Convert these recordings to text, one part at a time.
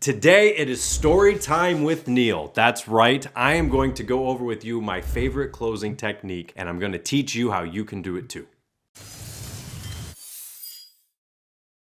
Today it is story time with Neil. That's right, I am going to go over with you my favorite closing technique, and I'm going to teach you how you can do it too.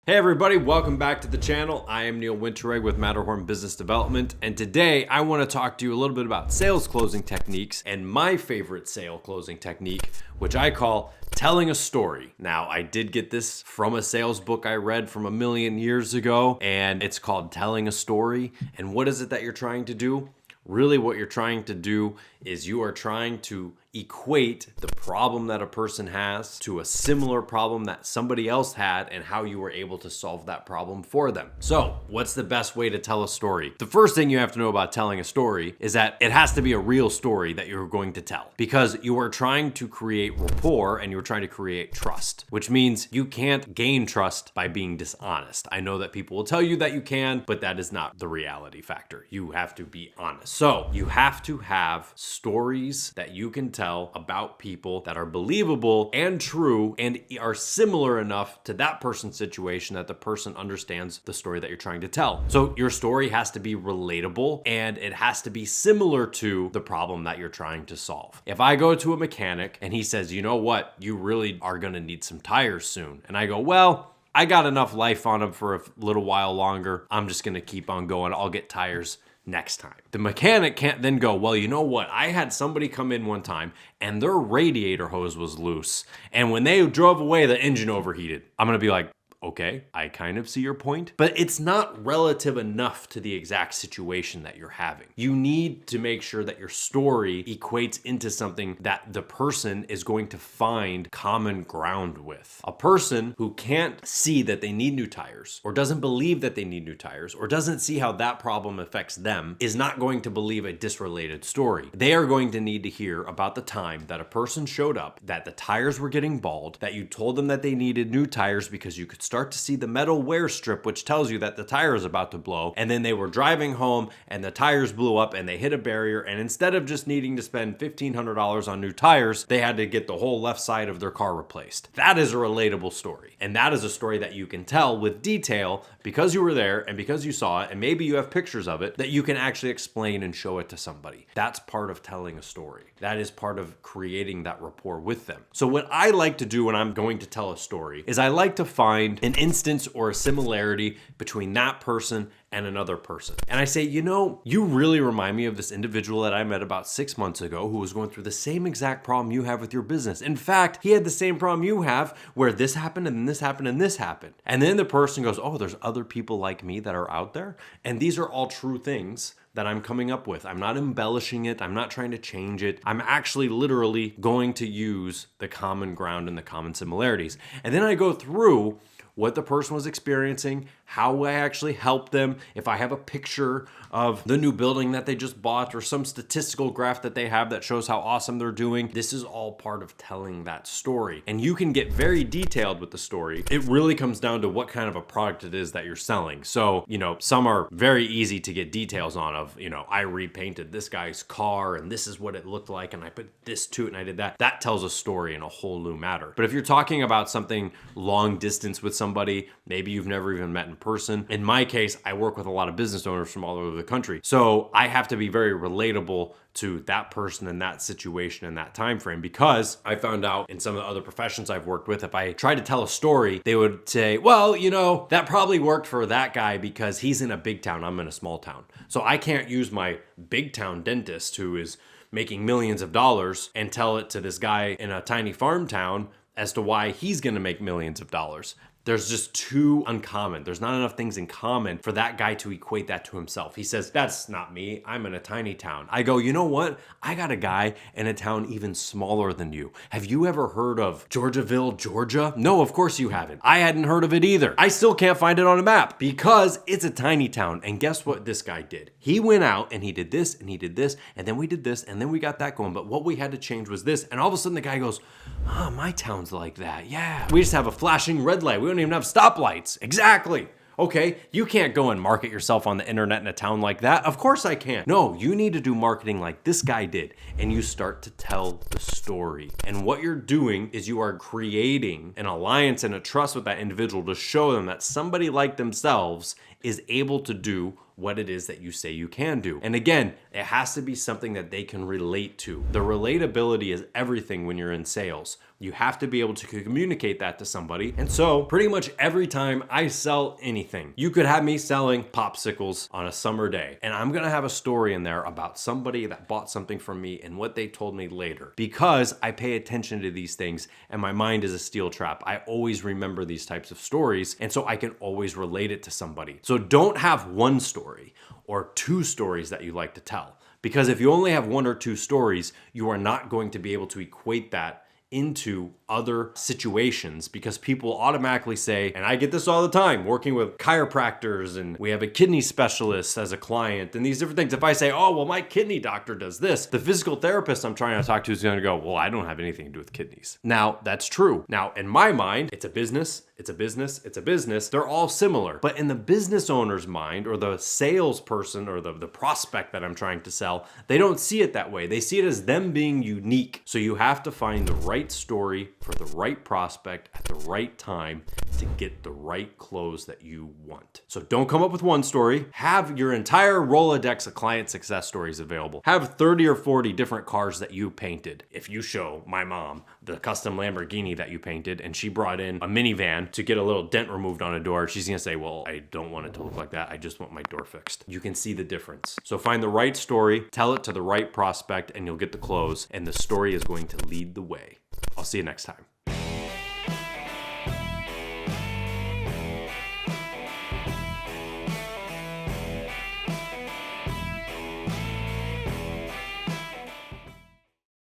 Hey everybody, welcome back to the channel. I am Neil Winterregg with Matterhorn Business Development, and today I want to talk to you a little bit about sales closing techniques and my favorite sale closing technique, which I call telling a story. Now, I did get this from a sales book I read from a million years ago, and it's called Telling a Story. And what is it that you're trying to do? Really, what you're trying to do is you are trying to equate the problem that a person has to a similar problem that somebody else had and how you were able to solve that problem for them. So, what's the best way to tell a story? The first thing you have to know about telling a story is that it has to be a real story that you're going to tell, because you are trying to create rapport and you're trying to create trust, which means you can't gain trust by being dishonest. I know that people will tell you that you can, but that is not the reality factor. You have to be honest. So, you have to have stories that you can tell about people that are believable and true and are similar enough to that person's situation that the person understands the story that you're trying to tell. So your story has to be relatable and it has to be similar to the problem that you're trying to solve. If I go to a mechanic and he says, you know what, you really are going to need some tires soon. And I go, well, I got enough life on them for a little while longer. I'm just going to keep on going. I'll get tires next time. The mechanic can't then go, well, you know what? I had somebody come in one time and their radiator hose was loose. And when they drove away, the engine overheated. I'm going to be like, okay, I kind of see your point, but it's not relative enough to the exact situation that you're having. You need to make sure that your story equates into something that the person is going to find common ground with. A person who can't see that they need new tires, or doesn't believe that they need new tires, or doesn't see how that problem affects them, is not going to believe a disrelated story. They are going to need to hear about the time that a person showed up, that the tires were getting bald, that you told them that they needed new tires because you could start to see the metal wear strip, which tells you that the tire is about to blow. And then they were driving home and the tires blew up and they hit a barrier. And instead of just needing to spend $1,500 on new tires, they had to get the whole left side of their car replaced. That is a relatable story. And that is a story that you can tell with detail because you were there and because you saw it. And maybe you have pictures of it that you can actually explain and show it to somebody. That's part of telling a story. That is part of creating that rapport with them. So what I like to do when I'm going to tell a story is I like to find an instance or a similarity between that person and another person. And I say, you know, you really remind me of this individual that I met about 6 months ago who was going through the same exact problem you have with your business. In fact, he had the same problem you have where this happened and this happened and this happened. And then the person goes, oh, there's other people like me that are out there. And these are all true things that I'm coming up with. I'm not embellishing it. I'm not trying to change it. I'm actually literally going to use the common ground and the common similarities. And then I go through what the person was experiencing, how I actually helped them, if I have a picture of the new building that they just bought or some statistical graph that they have that shows how awesome they're doing. This is all part of telling that story. And you can get very detailed with the story. It really comes down to what kind of a product it is that you're selling. So, you know, some are very easy to get details on of, you know, I repainted this guy's car and this is what it looked like and I put this to it and I did that. That tells a story in a whole new matter. But if you're talking about something long distance with somebody, maybe you've never even met in person. In my case, I work with a lot of business owners from all over the country. So I have to be very relatable to that person in that situation in that time frame, because I found out in some of the other professions I've worked with, if I tried to tell a story, they would say, well, you know, that probably worked for that guy because he's in a big town, I'm in a small town. So I can't use my big town dentist who is making millions of dollars and tell it to this guy in a tiny farm town as to why he's gonna make millions of dollars. There's just too uncommon. There's not enough things in common for that guy to equate that to himself. He says, that's not me. I'm in a tiny town. I go, you know what? I got a guy in a town even smaller than you. Have you ever heard of Georgiaville, Georgia? No, of course you haven't. I hadn't heard of it either. I still can't find it on a map because it's a tiny town. And guess what this guy did? He went out and he did this and he did this and then we did this and then we got that going. But what we had to change was this. And all of a sudden the guy goes, oh, my town's like that. Yeah. We just have a flashing red light. We don't even have stoplights. Exactly. Okay, you can't go and market yourself on the internet in a town like that. Of course I can't. No, you need to do marketing like this guy did. And you start to tell the story. And what you're doing is you are creating an alliance and a trust with that individual to show them that somebody like themselves is able to do what it is that you say you can do. And again, it has to be something that they can relate to. The relatability is everything when you're in sales. You have to be able to communicate that to somebody. And so pretty much every time I sell anything, you could have me selling popsicles on a summer day, and I'm gonna have a story in there about somebody that bought something from me and what they told me later, because I pay attention to these things and my mind is a steel trap. I always remember these types of stories, and so I can always relate it to somebody. So don't have one story or two stories that you like to tell, because if you only have one or two stories, you are not going to be able to equate that into other situations, because people automatically say, and I get this all the time working with chiropractors, and we have a kidney specialist as a client and these different things. If I say, oh, well, my kidney doctor does this, the physical therapist I'm trying to talk to is going to go, well, I don't have anything to do with kidneys. Now, that's true. Now, in my mind, it's a business, it's a business, it's a business. They're all similar. But in the business owner's mind, or the salesperson or the prospect that I'm trying to sell, they don't see it that way. They see it as them being unique. So you have to find the right story for the right prospect at the right time to get the right close that you want. So don't come up with one story. Have your entire Rolodex of client success stories available. Have 30 or 40 different cars that you painted. If you show my mom the custom Lamborghini that you painted and she brought in a minivan to get a little dent removed on a door, she's gonna say, well, I don't want it to look like that. I just want my door fixed. You can see the difference. So find the right story, tell it to the right prospect, and you'll get the close, and the story is going to lead the way. I'll see you next time.